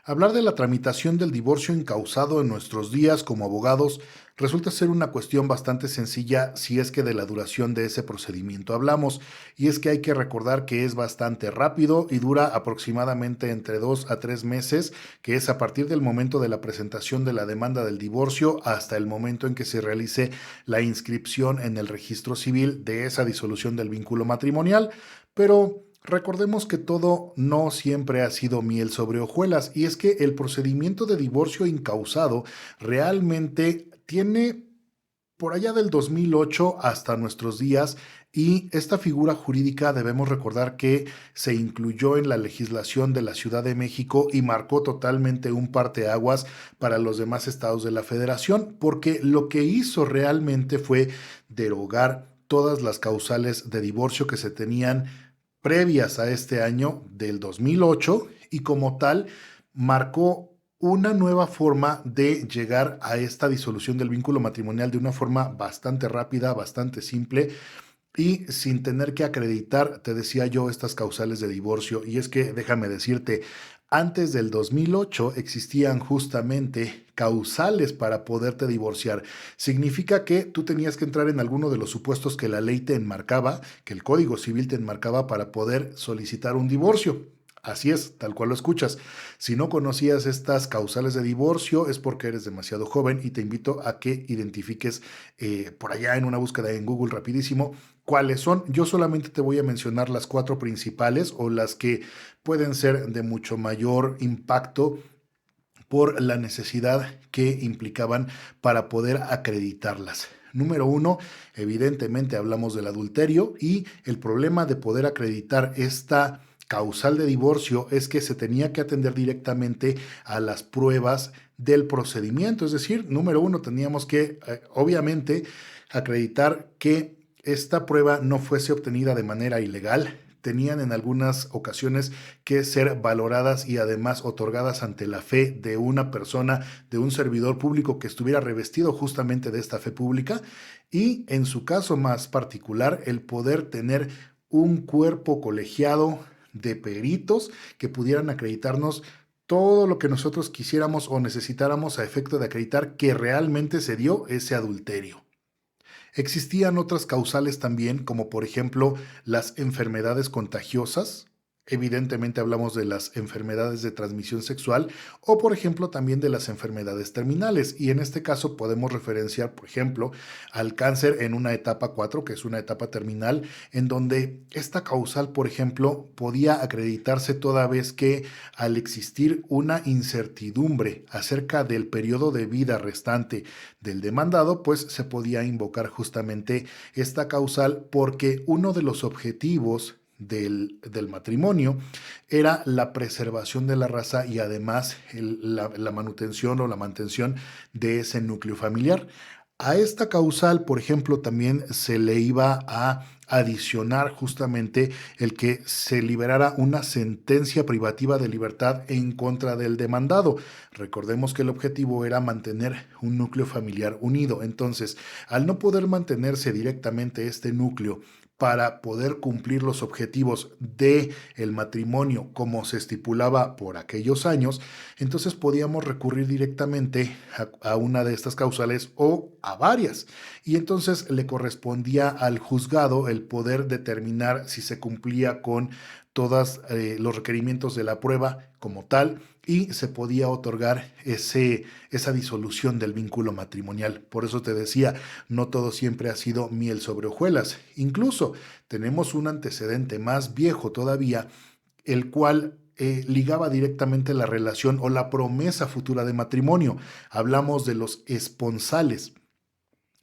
Hablar de la tramitación del divorcio encausado en nuestros días como abogados resulta ser una cuestión bastante sencilla si es que de la duración de ese procedimiento hablamos, y es que hay que recordar que es bastante rápido y dura aproximadamente entre 2 a 3 meses, que es a partir del momento de la presentación de la demanda del divorcio hasta el momento en que se realice la inscripción en el registro civil de esa disolución del vínculo matrimonial. Pero recordemos que todo no siempre ha sido miel sobre hojuelas, y es que el procedimiento de divorcio incausado realmente tiene por allá del 2008 hasta nuestros días, y esta figura jurídica debemos recordar que se incluyó en la legislación de la Ciudad de México y marcó totalmente un parteaguas para los demás estados de la Federación, porque lo que hizo realmente fue derogar todas las causales de divorcio que se tenían previas a este año del 2008, y como tal marcó una nueva forma de llegar a esta disolución del vínculo matrimonial de una forma bastante rápida, bastante simple y sin tener que acreditar, te decía yo, estas causales de divorcio. Y es que déjame decirte, antes del 2008 existían justamente causales para poderte divorciar. Significa que tú tenías que entrar en alguno de los supuestos que la ley te enmarcaba, que el Código Civil te enmarcaba para poder solicitar un divorcio. Así es, tal cual lo escuchas. Si no conocías estas causales de divorcio es porque eres demasiado joven, y te invito a que identifiques por allá en una búsqueda en Google rapidísimo cuáles son. Yo solamente te voy a mencionar las cuatro principales, o las que pueden ser de mucho mayor impacto por la necesidad que implicaban para poder acreditarlas. Número uno, evidentemente hablamos del adulterio, y el problema de poder acreditar esta causal de divorcio es que se tenía que atender directamente a las pruebas del procedimiento. Es decir, número uno, teníamos que, obviamente, acreditar que esta prueba no fuese obtenida de manera ilegal. Tenían en algunas ocasiones que ser valoradas y además otorgadas ante la fe de una persona, de un servidor público que estuviera revestido justamente de esta fe pública, y en su caso más particular, el poder tener un cuerpo colegiado de peritos que pudieran acreditarnos todo lo que nosotros quisiéramos o necesitáramos a efecto de acreditar que realmente se dio ese adulterio. Existían otras causales también, como por ejemplo las enfermedades contagiosas. Evidentemente hablamos de las enfermedades de transmisión sexual, o por ejemplo también de las enfermedades terminales, y en este caso podemos referenciar por ejemplo al cáncer en una etapa 4, que es una etapa terminal, en donde esta causal por ejemplo podía acreditarse toda vez que, al existir una incertidumbre acerca del periodo de vida restante del demandado, pues se podía invocar justamente esta causal, porque uno de los objetivos del matrimonio era la preservación de la raza y además la manutención o la mantención de ese núcleo familiar. A esta causal, por ejemplo, también se le iba a adicionar justamente el que se liberara una sentencia privativa de libertad en contra del demandado. Recordemos que el objetivo era mantener un núcleo familiar unido. Entonces, al no poder mantenerse directamente este núcleo para poder cumplir los objetivos del matrimonio como se estipulaba por aquellos años, entonces podíamos recurrir directamente a una de estas causales o a varias. Y entonces le correspondía al juzgado el poder determinar si se cumplía con todos los requerimientos de la prueba como tal, y se podía otorgar esa disolución del vínculo matrimonial. Por eso te decía, no todo siempre ha sido miel sobre hojuelas. Incluso tenemos un antecedente más viejo todavía, el cual ligaba directamente la relación o la promesa futura de matrimonio. Hablamos de los esponsales.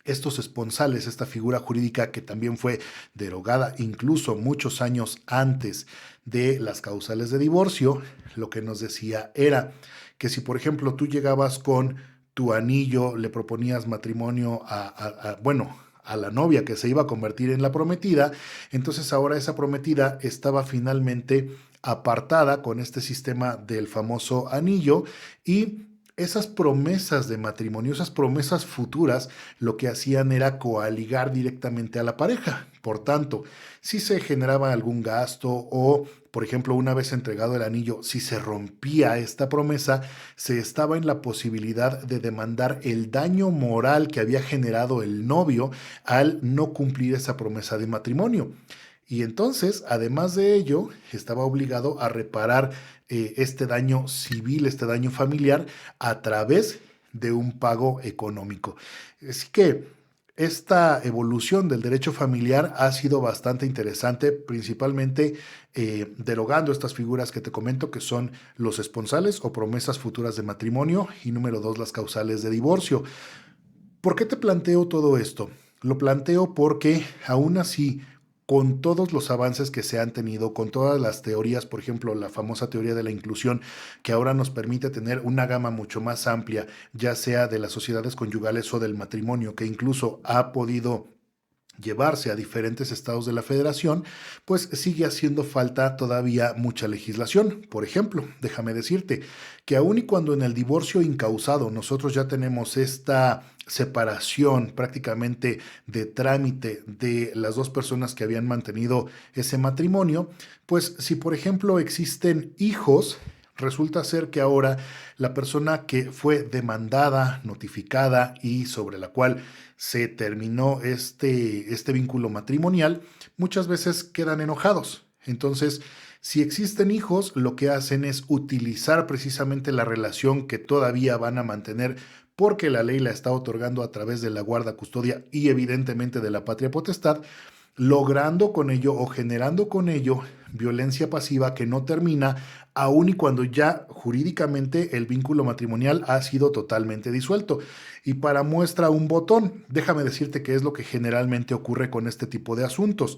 Estos esponsales, esta figura jurídica que también fue derogada incluso muchos años antes de las causales de divorcio, lo que nos decía era que si, por ejemplo, tú llegabas con tu anillo, le proponías matrimonio bueno, a la novia que se iba a convertir en la prometida, entonces ahora esa prometida estaba finalmente apartada con este sistema del famoso anillo, y esas promesas de matrimonio, esas promesas futuras, lo que hacían era coaligar directamente a la pareja. Por tanto, si se generaba algún gasto o, por ejemplo, una vez entregado el anillo, si se rompía esta promesa, se estaba en la posibilidad de demandar el daño moral que había generado el novio al no cumplir esa promesa de matrimonio. Y entonces, además de ello, estaba obligado a reparar este daño civil, este daño familiar, a través de un pago económico. Así que esta evolución del derecho familiar ha sido bastante interesante, principalmente derogando estas figuras que te comento, que son los esponsales o promesas futuras de matrimonio, y número dos, las causales de divorcio. ¿Por qué te planteo todo esto? Lo planteo porque aún así, con todos los avances que se han tenido, con todas las teorías, por ejemplo, la famosa teoría de la inclusión, que ahora nos permite tener una gama mucho más amplia, ya sea de las sociedades conyugales o del matrimonio, que incluso ha podido llevarse a diferentes estados de la federación, pues sigue haciendo falta todavía mucha legislación. Por ejemplo, déjame decirte que aun y cuando en el divorcio incausado nosotros ya tenemos esta separación prácticamente de trámite de las dos personas que habían mantenido ese matrimonio, pues si por ejemplo existen hijos, resulta ser que ahora la persona que fue demandada, notificada y sobre la cual se terminó este vínculo matrimonial, muchas veces quedan enojados. Entonces, si existen hijos, lo que hacen es utilizar precisamente la relación que todavía van a mantener porque la ley la está otorgando a través de la guarda, custodia y evidentemente de la patria potestad, logrando con ello o generando con ello violencia pasiva que no termina aun y cuando ya jurídicamente el vínculo matrimonial ha sido totalmente disuelto. Y para muestra un botón, déjame decirte qué es lo que generalmente ocurre con este tipo de asuntos.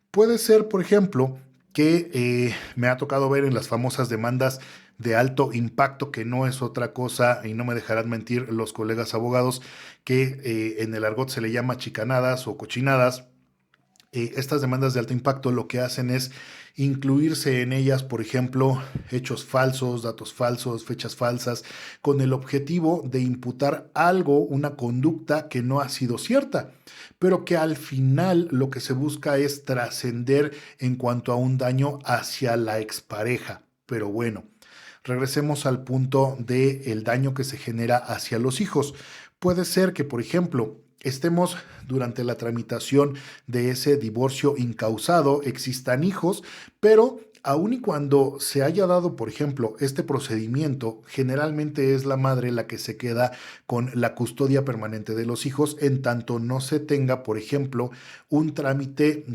Puede ser, por ejemplo, que me ha tocado ver en las famosas demandas de alto impacto, que no es otra cosa, y no me dejarán mentir los colegas abogados, que en el argot se le llama chicanadas o cochinadas. Estas demandas de alto impacto lo que hacen es incluirse en ellas, por ejemplo, hechos falsos, datos falsos, fechas falsas, con el objetivo de imputar algo, una conducta que no ha sido cierta, pero que al final lo que se busca es trascender en cuanto a un daño hacia la expareja. Pero bueno, regresemos al punto del daño que se genera hacia los hijos. Puede ser que, por ejemplo, estemos durante la tramitación de ese divorcio incausado, existan hijos, pero aun y cuando se haya dado, por ejemplo, este procedimiento, generalmente es la madre la que se queda con la custodia permanente de los hijos, en tanto no se tenga, por ejemplo, un trámite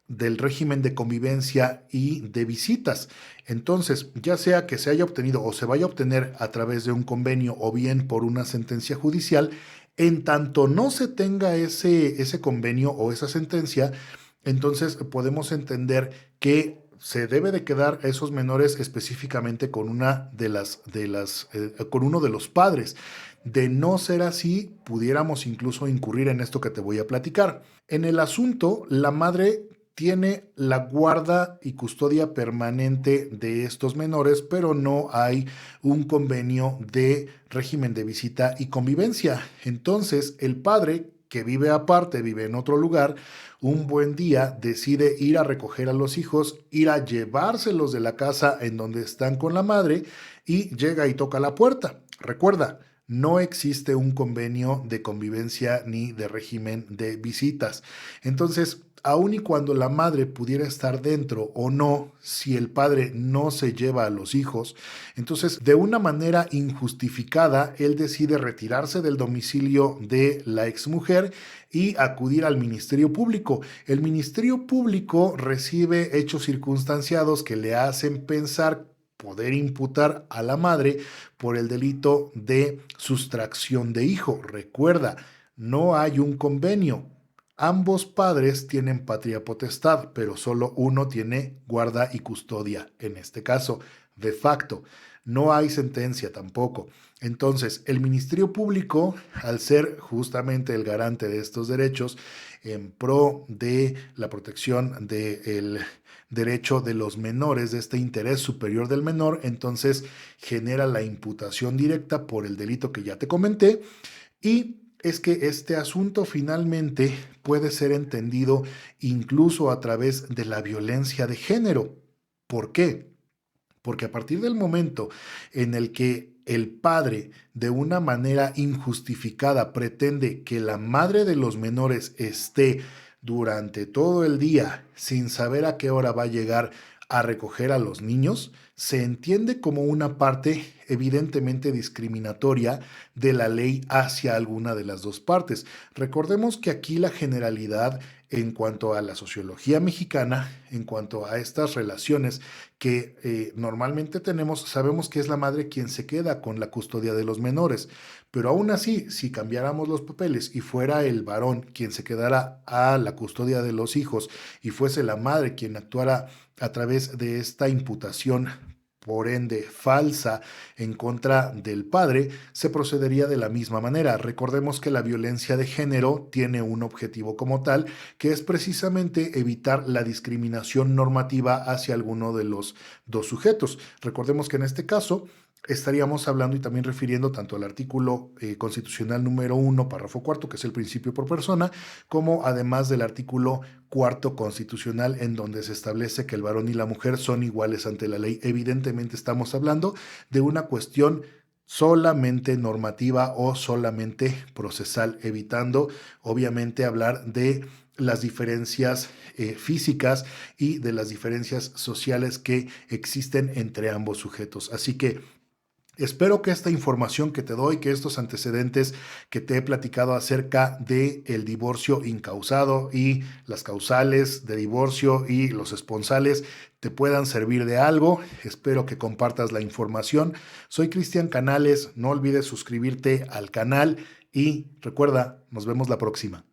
del régimen de convivencia y de visitas. Entonces, ya sea que se haya obtenido o se vaya a obtener a través de un convenio o bien por una sentencia judicial, en tanto no se tenga ese convenio o esa sentencia, entonces podemos entender que se debe de quedar a esos menores específicamente con con uno de los padres. De no ser así, pudiéramos incluso incurrir en esto que te voy a platicar. En el asunto, la madre tiene la guarda y custodia permanente de estos menores, pero no hay un convenio de régimen de visita y convivencia. Entonces, el padre, que vive aparte, vive en otro lugar, un buen día decide ir a recoger a los hijos, ir a llevárselos de la casa en donde están con la madre y llega y toca la puerta. Recuerda, no existe un convenio de convivencia ni de régimen de visitas. Entonces, aun y cuando la madre pudiera estar dentro o no, si el padre no se lleva a los hijos, entonces de una manera injustificada, él decide retirarse del domicilio de la exmujer y acudir al Ministerio Público. El Ministerio Público recibe hechos circunstanciados que le hacen pensar poder imputar a la madre por el delito de sustracción de hijo. Recuerda, no hay un convenio. Ambos padres tienen patria potestad, pero solo uno tiene guarda y custodia, en este caso, de facto. No hay sentencia tampoco. Entonces, el Ministerio Público, al ser justamente el garante de estos derechos, en pro de la protección del derecho de los menores, de este interés superior del menor, entonces genera la imputación directa por el delito que ya te comenté. Y es que este asunto finalmente puede ser entendido incluso a través de la violencia de género. ¿Por qué? Porque a partir del momento en el que el padre de una manera injustificada pretende que la madre de los menores esté durante todo el día sin saber a qué hora va a llegar a recoger a los niños, se entiende como una parte evidentemente discriminatoria de la ley hacia alguna de las dos partes. Recordemos que aquí la generalidad en cuanto a la sociología mexicana, en cuanto a estas relaciones que normalmente tenemos, sabemos que es la madre quien se queda con la custodia de los menores, pero aún así, si cambiáramos los papeles y fuera el varón quien se quedara a la custodia de los hijos y fuese la madre quien actuara a través de esta imputación, por ende falsa, en contra del padre, se procedería de la misma manera. Recordemos que la violencia de género tiene un objetivo como tal, que es precisamente evitar la discriminación normativa hacia alguno de los dos sujetos. Recordemos que en este caso estaríamos hablando y también refiriendo tanto al artículo constitucional número 1, párrafo cuarto, que es el principio por persona, como además del artículo cuarto constitucional, en donde se establece que el varón y la mujer son iguales ante la ley. Evidentemente estamos hablando de una cuestión solamente normativa o solamente procesal, evitando obviamente hablar de las diferencias físicas y de las diferencias sociales que existen entre ambos sujetos. Así que espero que esta información que te doy, que estos antecedentes que te he platicado acerca del divorcio incausado y las causales de divorcio y los esponsales te puedan servir de algo. Espero que compartas la información. Soy Cristian Canales, no olvides suscribirte al canal y recuerda, nos vemos la próxima.